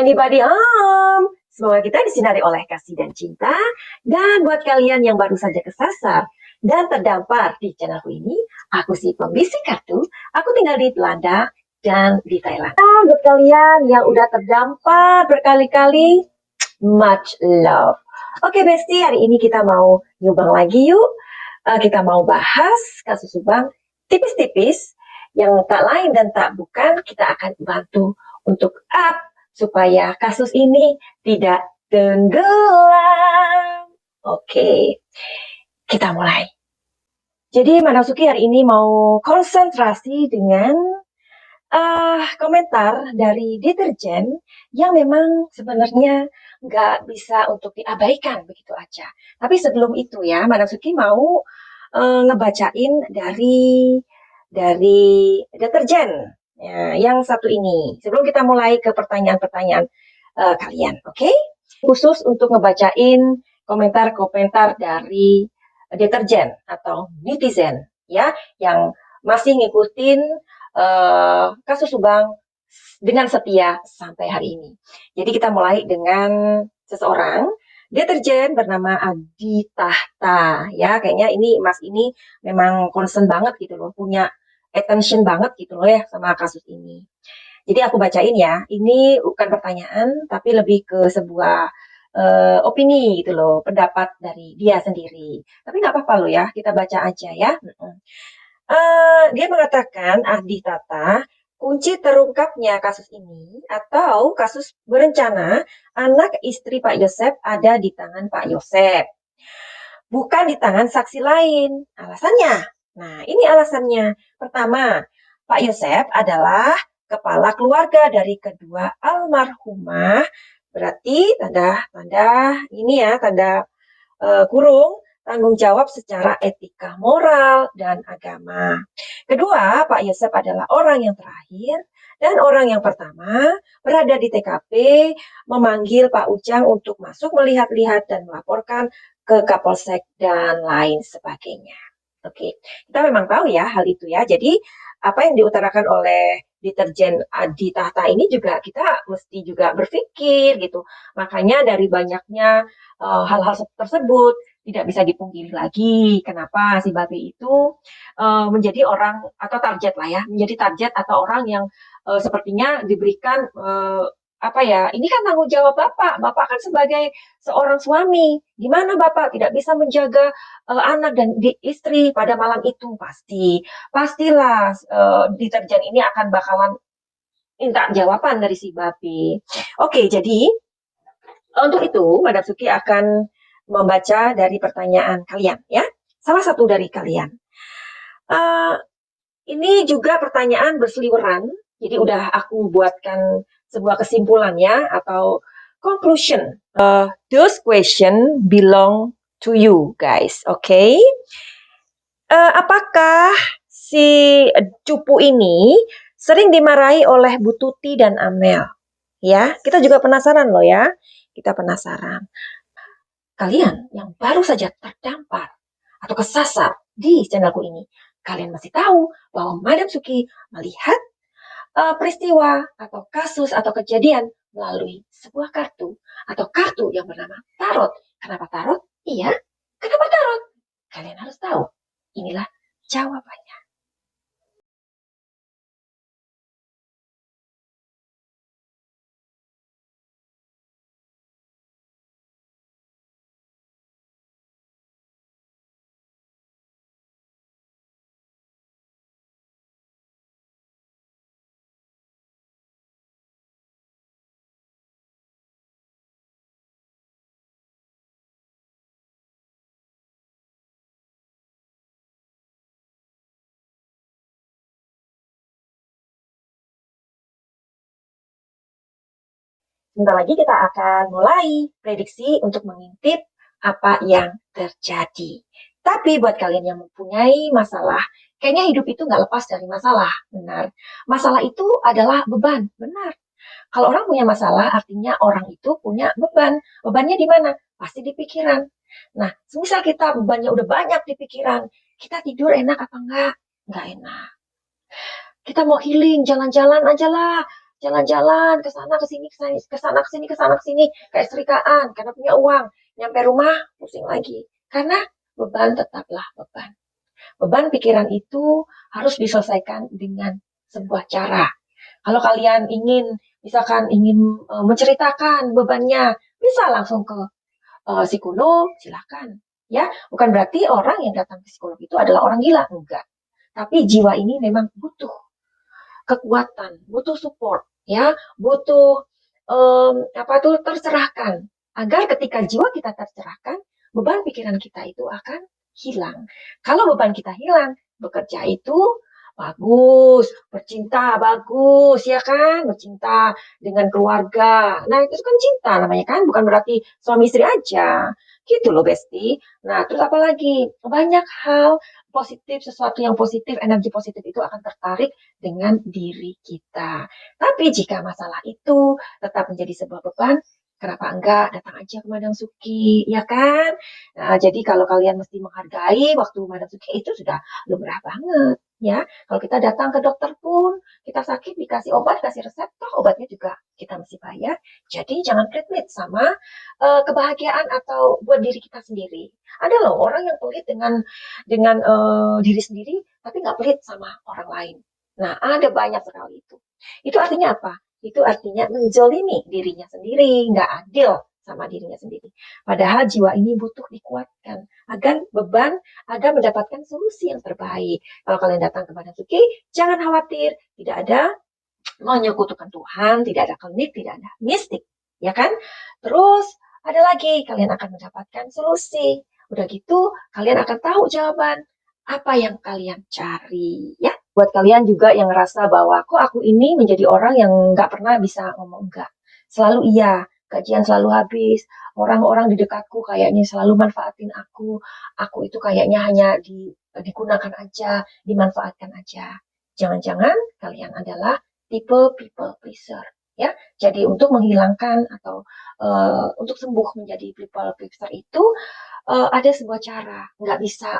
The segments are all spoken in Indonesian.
Anybody home? Semoga kita disinari oleh kasih dan cinta. Dan buat kalian yang baru saja kesasar dan terdampar di channelku ini, aku si pembisik kartu. Aku tinggal di Belanda dan di Thailand. Nah, buat kalian yang udah terdampar berkali-kali, much love. Oke Besti, hari ini kita mau nyumbang lagi yuk. Kita mau bahas kasus subang tipis-tipis yang tak lain dan tak bukan kita akan bantu untuk up supaya kasus ini tidak tenggelam. Oke, kita mulai. Jadi Madam Suki hari ini mau konsentrasi dengan komentar dari deterjen yang memang sebenarnya nggak bisa untuk diabaikan begitu aja. Tapi sebelum itu ya, Madam Suki mau ngebacain dari deterjen ya, yang satu ini. Sebelum kita mulai ke pertanyaan-pertanyaan kalian, oke? Khusus untuk ngebacain komentar-komentar dari deterjen atau netizen ya, yang masih ngikutin kasus Subang dengan setia sampai hari ini. Jadi kita mulai dengan seseorang deterjen bernama Adi Tahta ya, kayaknya ini Mas ini memang concern banget gitu loh, punya attention banget gitu loh ya sama kasus ini. Jadi aku bacain ya, ini bukan pertanyaan tapi lebih ke sebuah opini gitu loh, pendapat dari dia sendiri. Tapi nggak apa-apa loh ya, kita baca aja ya. Dia mengatakan, Adi Tata, kunci terungkapnya kasus ini atau kasus berencana anak istri Pak Yosep ada di tangan Pak Yosep, bukan di tangan saksi lain. Alasannya? Nah, ini alasannya. Pertama, Pak Yosep adalah kepala keluarga dari kedua almarhumah. Berarti tanda ini ya, tanda kurung, tanggung jawab secara etika moral dan agama. Kedua, Pak Yosep adalah orang yang terakhir dan orang yang pertama berada di TKP, memanggil Pak Ujang untuk masuk melihat-lihat dan melaporkan ke Kapolsek dan lain sebagainya. Oke, kita memang tahu ya hal itu ya. Jadi apa yang diutarakan oleh deterjen Adi Tahta ini juga kita mesti juga berpikir gitu. Makanya dari banyaknya hal-hal tersebut tidak bisa dipungkiri lagi kenapa si Babe itu menjadi orang atau target lah ya, menjadi target atau orang yang sepertinya diberikan apa ya, ini kan tanggung jawab Bapak kan sebagai seorang suami, gimana Bapak tidak bisa menjaga anak dan istri pada malam itu, pastilah deterjen ini akan bakalan minta jawaban dari si Babe. Oke, jadi untuk itu Madam Suki akan membaca dari pertanyaan kalian ya, salah satu dari kalian. Ini juga pertanyaan berseliweran, jadi udah aku buatkan sebuah kesimpulannya atau conclusion. Those question belong to you guys, okay? Apakah si cupu ini sering dimarahi oleh Bu Tuti dan Amel? Ya, kita juga penasaran loh ya. Kita penasaran. Kalian yang baru saja terdampar atau kesasar di channelku ini, kalian masih tahu bahwa Madam Suki melihat peristiwa atau kasus atau kejadian melalui sebuah kartu atau kartu yang bernama tarot. Kenapa tarot? Iya, kenapa tarot? Kalian harus tahu. Inilah jawabannya. Sebentar lagi kita akan mulai prediksi untuk mengintip apa yang terjadi. Tapi buat kalian yang mempunyai masalah, kayaknya hidup itu nggak lepas dari masalah, benar. Masalah itu adalah beban, benar. Kalau orang punya masalah, artinya orang itu punya beban. Bebannya di mana? Pasti di pikiran. Nah, semisal kita bebannya udah banyak di pikiran, kita tidur enak apa enggak? Enggak enak. Kita mau healing, jalan-jalan aja lah. jalan-jalan ke sana ke sini ke sana ke sini kayak serikaan karena punya uang. Nyampe rumah pusing lagi. Karena beban tetaplah beban. Beban pikiran itu harus diselesaikan dengan sebuah cara. Kalau kalian ingin, misalkan ingin menceritakan bebannya, bisa langsung ke psikolog, silakan. Ya, bukan berarti orang yang datang ke psikolog itu adalah orang gila, enggak. Tapi jiwa ini memang butuh kekuatan, butuh support, ya, butuh apa tuh tercerahkan. Agar ketika jiwa kita tercerahkan, beban pikiran kita itu akan hilang. Kalau beban kita hilang, bekerja itu bagus, bercinta bagus, ya kan? Bercinta dengan keluarga. Nah, itu kan cinta namanya kan, bukan berarti suami istri aja. Gitu loh, Besti. Nah, terus apa lagi? Banyak hal positif, sesuatu yang positif, energi positif itu akan tertarik dengan diri kita. Tapi jika masalah itu tetap menjadi sebuah beban, kenapa enggak datang aja ke Madam Suki, ya kan? Nah, jadi kalau kalian mesti menghargai waktu Madam Suki itu sudah lumrah banget, ya. Kalau kita datang ke dokter pun, kita sakit dikasih obat, kasih resep, toh obatnya juga kita mesti bayar. Jadi jangan pelit-pelit sama kebahagiaan atau buat diri kita sendiri. Ada loh orang yang pelit dengan diri sendiri, tapi nggak pelit sama orang lain. Nah, ada banyak sekali itu. Itu artinya apa? Itu artinya menzolimi dirinya sendiri, nggak adil sama dirinya sendiri. Padahal jiwa ini butuh dikuatkan agar beban, agar mendapatkan solusi yang terbaik. Kalau kalian datang kepada Suki, jangan khawatir, tidak ada menyekutukan Tuhan, tidak ada klinik, tidak ada mistik, ya kan? Terus ada lagi, kalian akan mendapatkan solusi. Udah gitu, kalian akan tahu jawaban apa yang kalian cari, ya. Buat kalian juga yang ngerasa bahwa kok aku ini menjadi orang yang nggak pernah bisa ngomong enggak. Selalu iya, gajian selalu habis, orang-orang di dekatku kayaknya selalu manfaatin aku itu kayaknya hanya digunakan aja, dimanfaatkan aja. Jangan-jangan kalian adalah tipe people pleaser, ya. Jadi untuk menghilangkan atau untuk sembuh menjadi people pleaser itu ada sebuah cara, nggak bisa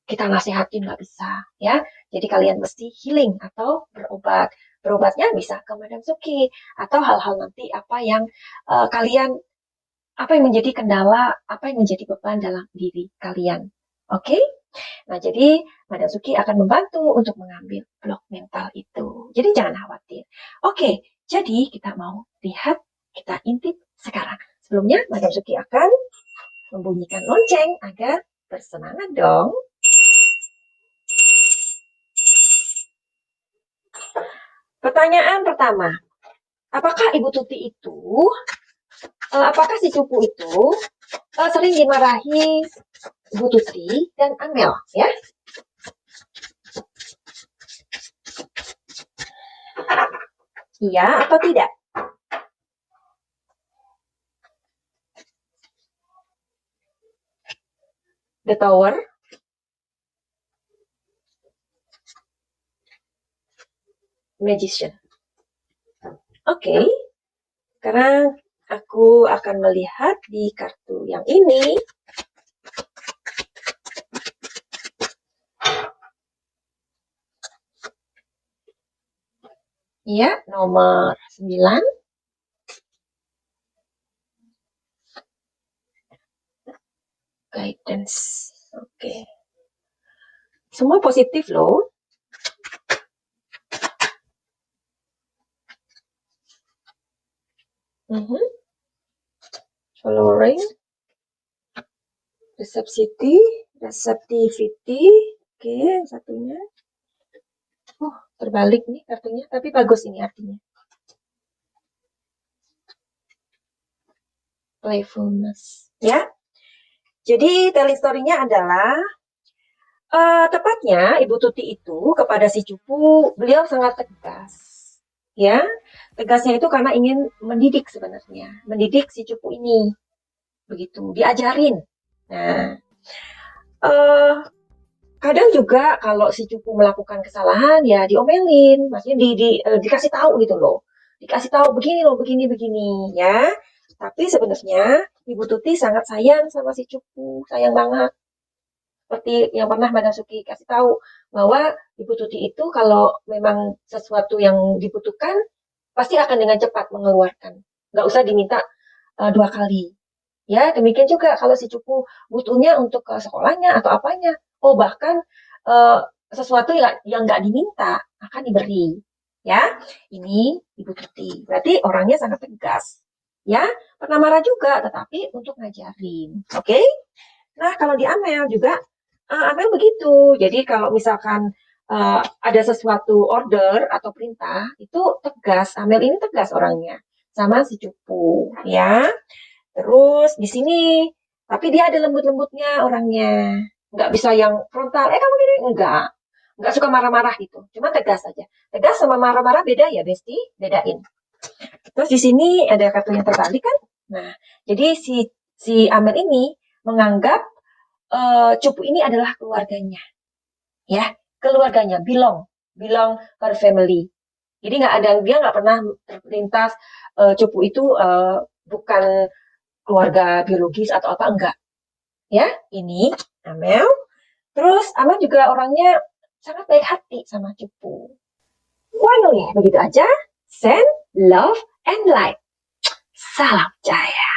kita nasihatin, nggak bisa, ya. Jadi kalian mesti healing atau berobat. Berobatnya bisa ke Madam Suki atau hal-hal nanti apa yang menjadi kendala, apa yang menjadi beban dalam diri kalian. Oke? Nah, jadi Madam Suki akan membantu untuk mengambil blok mental itu. Jadi jangan khawatir. Oke, jadi kita mau lihat, kita intip sekarang. Sebelumnya Madam Suki akan membunyikan lonceng agar bersemangat dong. Pertanyaan pertama, apakah Ibu Tuti itu, apakah si cupu itu sering dimarahi Ibu Tuti dan Amel, ya? Iya atau tidak? The Tower. Magician. Oke. Sekarang aku akan melihat di kartu yang ini. Ya, nomor 9. Guidance. Oke. Semua positif loh. Following. Receptivity. Oke, yang satunya. Oh, terbalik nih kartunya, tapi bagus ini artinya. Playfulness. Ya. Jadi telling story-nya adalah tepatnya Ibu Tuti itu kepada si cupu, beliau sangat tegas. Ya, tegasnya itu karena ingin mendidik sebenarnya, mendidik si cupu ini, begitu, diajarin. Nah, kadang juga kalau si cupu melakukan kesalahan ya diomelin, maksudnya dikasih tahu gitu loh, dikasih tahu begini loh, begini ya. Tapi sebenarnya Ibu Tuti sangat sayang sama si cupu, sayang banget. Seperti yang pernah Mbak Nasuki kasih tahu bahwa Ibu Tuti itu kalau memang sesuatu yang dibutuhkan pasti akan dengan cepat mengeluarkan. Nggak usah diminta 2 kali. Ya, demikian juga kalau si cupu butuhnya untuk ke sekolahnya atau apanya. Oh, bahkan eh, sesuatu yang nggak diminta akan diberi. Ya, ini Ibu Tuti. Berarti orangnya sangat tegas. Ya, pernah marah juga, tetapi untuk ngajarin. Oke? Nah, kalau di Amel juga, Amel begitu. Jadi kalau misalkan ada sesuatu order atau perintah, itu tegas. Amel ini tegas orangnya sama si cupu, ya. Terus di sini, tapi dia ada lembut-lembutnya orangnya. Nggak bisa yang frontal, kamu gini, enggak. Nggak suka marah-marah gitu, cuma tegas aja. Tegas sama marah-marah beda ya, Besti? Bedain. Terus di sini ada kartu yang terbalik kan? Nah, jadi si Amel ini menganggap cupu ini adalah keluarganya, ya, keluarganya, belong her family. Jadi nggak ada, dia nggak pernah terlintas cupu itu bukan keluarga biologis atau apa, enggak. Ya, ini Amel. Terus Amel juga orangnya sangat baik hati sama cupu. Finally, begitu aja. Send love and light. Salam jaya.